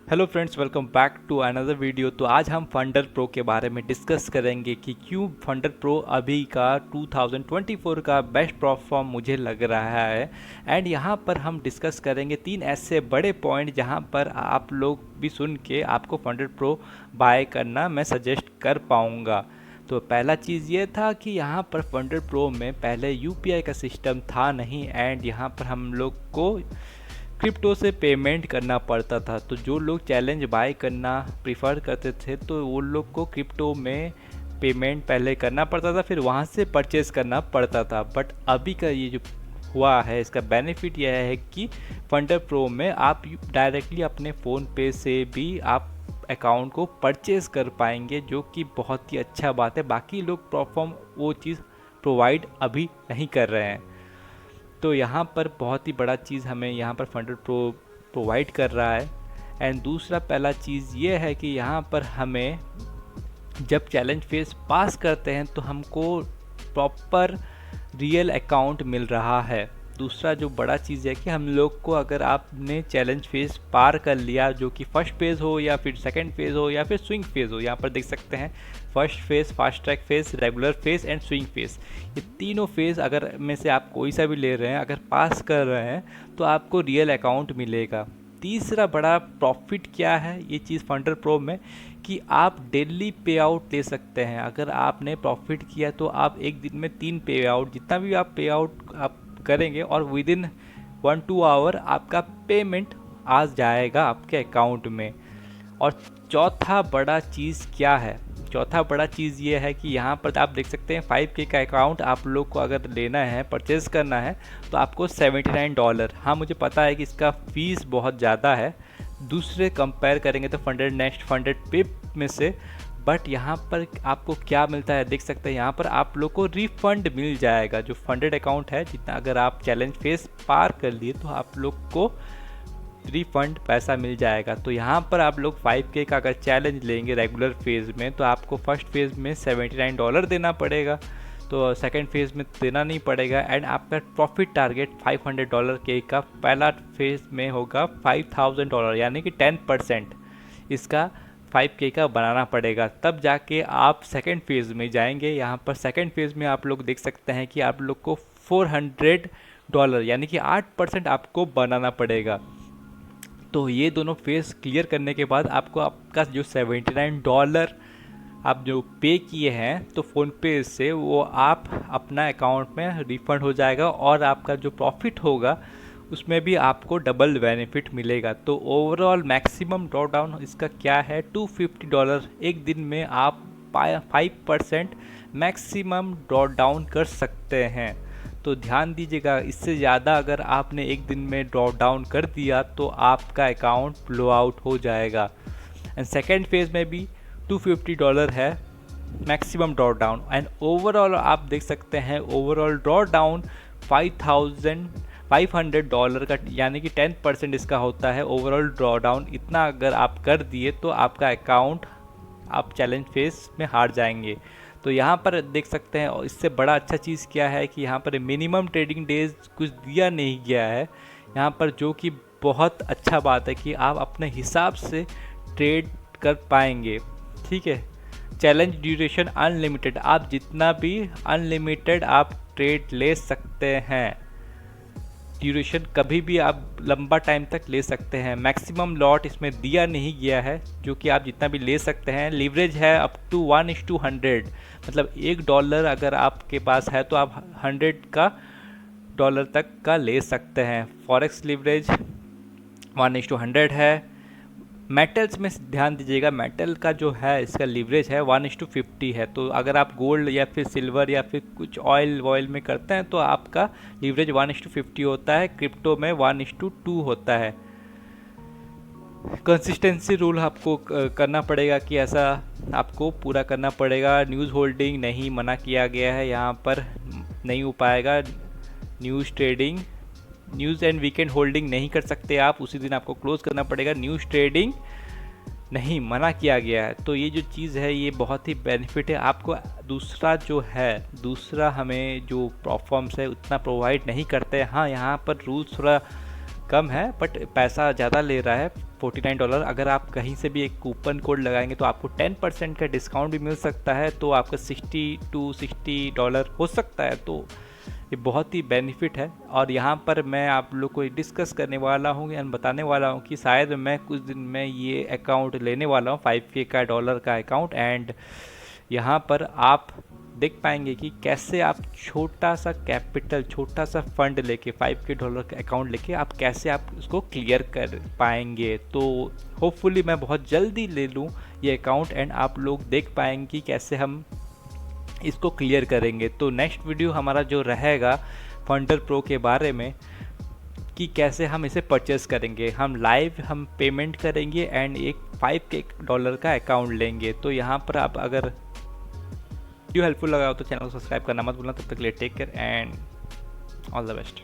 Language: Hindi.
Hello friends, welcome back to another video. तो आज हम फंडर प्रो के बारे में डिस्कस करेंगे कि क्यों फंडर प्रो अभी का 2024 का बेस्ट प्लेटफॉर्म मुझे लग रहा है। एंड यहाँ पर हम डिस्कस करेंगे 3 ऐसे बड़े पॉइंट जहाँ पर आप लोग भी सुन के आपको फंडर प्रो बाय करना मैं सजेस्ट कर पाऊँगा। तो पहला चीज़ ये था कि यहाँ पर फंडर प्रो में पहले यूपीआई का सिस्टम था नहीं, एंड यहाँ पर हम लोग को क्रिप्टो से पेमेंट करना पड़ता था। तो जो लोग चैलेंज बाय करना प्रीफर करते थे तो वो लोग को क्रिप्टो में पेमेंट पहले करना पड़ता था, फिर वहाँ से परचेज़ करना पड़ता था। बट अभी का ये जो हुआ है, इसका बेनिफिट यह है कि फंडर प्रो में आप डायरेक्टली अपने फ़ोन पे से भी आप अकाउंट को परचेज़ कर पाएंगे, जो कि बहुत ही अच्छा बात है। बाकी लोग प्लेटफॉर्म वो चीज़ प्रोवाइड अभी नहीं कर रहे हैं। तो यहाँ पर बहुत ही बड़ा चीज़ हमें यहाँ पर फंडर प्रो प्रोवाइड कर रहा है। एंड दूसरा पहला चीज़ ये है कि यहाँ पर हमें जब चैलेंज फेस पास करते हैं तो हमको प्रॉपर रियल अकाउंट मिल रहा है। दूसरा जो बड़ा चीज़ है कि हम लोग को अगर आपने चैलेंज फेज पार कर लिया, जो कि फर्स्ट फेज़ हो या फिर सेकंड फेज़ हो या फिर स्विंग फेज़ हो, यहाँ पर देख सकते हैं first phase, fast track phase, regular phase and swing phase, ये तीनों फेज़ अगर में से आप कोई सा भी ले रहे हैं, अगर पास कर रहे हैं तो आपको रियल अकाउंट मिलेगा। तीसरा बड़ा प्रॉफिट क्या है ये चीज़ फंडर प्रो में, कि आप डेली पे आउट ले सकते हैं। अगर आपने प्रॉफिट किया तो आप एक दिन में 3 पे आउट, जितना भी आप पे आउट आप करेंगे, और विद इन 1-2 आवर आपका पेमेंट आ जाएगा आपके अकाउंट में। और चौथा बड़ा चीज़ क्या है? चौथा बड़ा चीज़ ये है कि यहाँ पर आप देख सकते हैं 5K का अकाउंट आप लोग को अगर लेना है, परचेज़ करना है, तो आपको $79। हाँ, मुझे पता है कि इसका फ़ीस बहुत ज़्यादा है दूसरे कंपेयर करेंगे तो फंडेड नेक्स्ट, फंडेड पिप में से। बट यहाँ पर आपको क्या मिलता है देख सकते हैं, यहाँ पर आप लोग को रिफंड मिल जाएगा। जो फंडेड अकाउंट है, जितना अगर आप चैलेंज फेस पार कर लिए तो आप लोग को रिफंड पैसा मिल जाएगा। तो यहाँ पर आप लोग 5K का अगर चैलेंज लेंगे रेगुलर फेज़ में तो आपको फर्स्ट फेज़ में $79 देना पड़ेगा, तो सेकंड फेज़ में देना नहीं पड़ेगा। एंड आपका प्रॉफिट टारगेट $500 के का पहला फेज़ में होगा $5000, यानी कि 10% इसका 5K का बनाना पड़ेगा, तब जाके आप सेकंड फेज़ में जाएंगे। यहाँ पर सेकंड फेज़ में आप लोग देख सकते हैं कि आप लोग को $400 यानी कि 8% आपको बनाना पड़ेगा। तो ये दोनों फेज़ क्लियर करने के बाद आपको आपका जो $79 आप जो पे किए हैं तो फ़ोनपे से वो आप अपना अकाउंट में रिफ़ंड हो जाएगा, और आपका जो प्रॉफिट होगा उसमें भी आपको डबल बेनिफिट मिलेगा। तो ओवरऑल मैक्सिमम ड्रॉ डाउन इसका क्या है, $250 एक दिन में आप 5% मैक्सिमम ड्रॉ डाउन कर सकते हैं। तो ध्यान दीजिएगा, इससे ज़्यादा अगर आपने एक दिन में ड्रॉ डाउन कर दिया तो आपका अकाउंट ब्लो आउट हो जाएगा। एंड सेकेंड फेज़ में भी $250 है maximum draw down. And overall आप देख सकते हैं ओवरऑल ड्रॉ डाउन $5500 का, यानी कि 10% इसका होता है ओवरऑल ड्रॉ डाउन। इतना अगर आप कर दिए तो आपका अकाउंट आप चैलेंज फेस में हार जाएंगे। तो यहाँ पर देख सकते हैं, इससे बड़ा अच्छा चीज़ क्या है कि यहाँ पर मिनिमम ट्रेडिंग डेज कुछ दिया नहीं गया है यहाँ पर, जो कि बहुत अच्छा बात है कि आप अपने हिसाब से ट्रेड कर पाएंगे। ठीक है, चैलेंज ड्यूरेशन अनलिमिटेड, आप जितना भी अनलिमिटेड आप ट्रेड ले सकते हैं। ड्यूरेशन कभी भी आप लंबा टाइम तक ले सकते हैं। मैक्सिमम लॉट इसमें दिया नहीं गया है, जो कि आप जितना भी ले सकते हैं। लीवरेज है अप टू 1:100, मतलब $1 अगर आपके पास है तो आप 100 का डॉलर तक का ले सकते हैं। फॉरेक्स लीवरेज 1:100 है। मेटल्स में ध्यान दीजिएगा, मेटल का जो है इसका लीवरेज है 1:50 है। तो अगर आप गोल्ड या फिर सिल्वर या फिर कुछ ऑयल में करते हैं तो आपका लीवरेज 1:50 होता है। क्रिप्टो में 1:2 होता है। कंसिस्टेंसी रूल आपको करना पड़ेगा कि ऐसा आपको पूरा करना पड़ेगा। न्यूज़ होल्डिंग नहीं मना किया गया है, यहाँ पर नहीं हो पाएगा। News trading, news and weekend holding नहीं कर सकते आप, उसी दिन आपको क्लोज करना पड़ेगा। न्यूज़ ट्रेडिंग नहीं मना किया गया है। तो ये जो चीज़ है ये बहुत ही बेनिफिट है आपको। दूसरा हमें जो प्लेटफॉर्म्स है उतना प्रोवाइड नहीं करते हैं। हाँ, यहाँ पर रूल्स थोड़ा कम है बट पैसा ज़्यादा ले रहा है। $49। अगर आप कहीं से भी एक कूपन कोड लगाएंगे तो आपको 10% का डिस्काउंट भी मिल सकता है, तो आपका $60 हो सकता है। तो ये बहुत ही बेनिफिट है। और यहाँ पर मैं आप लोग को डिस्कस करने वाला हूँ एंड बताने वाला हूँ कि शायद मैं कुछ दिन में ये अकाउंट लेने वाला हूँ, 5K का डॉलर का अकाउंट। एंड यहाँ पर आप देख पाएंगे कि कैसे आप छोटा सा कैपिटल, छोटा सा फंड लेके, $5K का अकाउंट लेके आप कैसे आप उसको क्लियर कर पाएंगे। तो होपफुली मैं बहुत जल्दी ले लूँ ये अकाउंट एंड आप लोग देख पाएंगे कि कैसे हम इसको क्लियर करेंगे। तो नेक्स्ट वीडियो हमारा जो रहेगा फंडर प्रो के बारे में कि कैसे हम इसे परचेस करेंगे, हम पेमेंट करेंगे एंड एक $5K का अकाउंट लेंगे। तो यहाँ पर आप अगर वीडियो हेल्पफुल लगा हो तो चैनल को सब्सक्राइब करना मत भूलना। तब तक के लिए take care and all the best.